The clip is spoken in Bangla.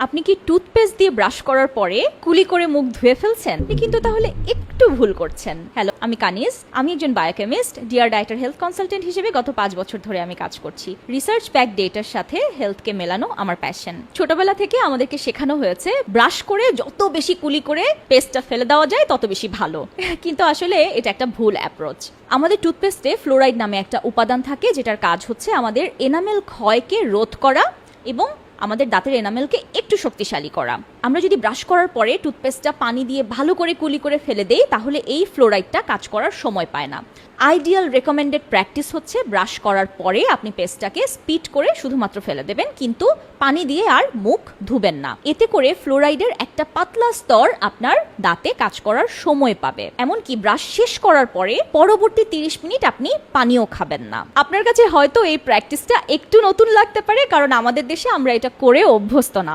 আপনি কি টুথপেস্ট দিয়ে ব্রাশ করার পরে কুলি করে মুখ ধুয়ে ফেলছেন? আপনি কিন্তু তাহলে একটু ভুল করছেন। হ্যালো, আমি কানিজ। আমি একজন বায়োকেমিস্ট, ডিয়ার ডায়েটার হেলথ কনসালটেন্ট হিসেবে গত 5 বছর ধরে আমি কাজ করছি। রিসার্চ ব্যাক ডেটার সাথে হেলথকে মেলানো আমার প্যাশন। ছোটবেলা থেকে আমাদেরকে শেখানো হয়েছে ব্রাশ করে যত বেশি কুলি করে পেস্টটা ফেলে দেওয়া যায় তত বেশি ভালো। কিন্তু আসলে এটা একটা ভুল অ্যাপ্রোচ। আমাদের টুথপেস্টে ফ্লোরাইড নামে একটা উপাদান থাকে, যেটার কাজ হচ্ছে আমাদের এনামেল ক্ষয়কে রোধ করা এবং আমাদের দাঁতের এনামেলকে একটু শক্তিশালী করা। আমরা যদি ব্রাশ করার পরে টুথপেস্টটা পানি দিয়ে ভালো করে কুলি করে ফেলে দেই, তাহলে এই ফ্লোরাইডটা কাজ করার সময় পায় না। আইডিয়াল রেকমেন্ডেড প্র্যাকটিস হচ্ছে ব্রাশ করার পরে আপনি পেস্টটাকে স্পিড করে শুধুমাত্র ফেলে দেবেন, কিন্তু পানি দিয়ে আর মুখ ধুবেন না। এতে করে ফ্লোরাইডের একটা পাতলা স্তর আপনার দাঁতে কাজ করার সময় পাবে। এমনকি ব্রাশ শেষ করার পরে পরবর্তী 30 মিনিট আপনি পানিও খাবেন না। আপনার কাছে হয়তো এই প্র্যাকটিসটা একটু নতুন লাগতে পারে, কারণ আমাদের দেশে আমরা এটা করে অভ্যস্ত না।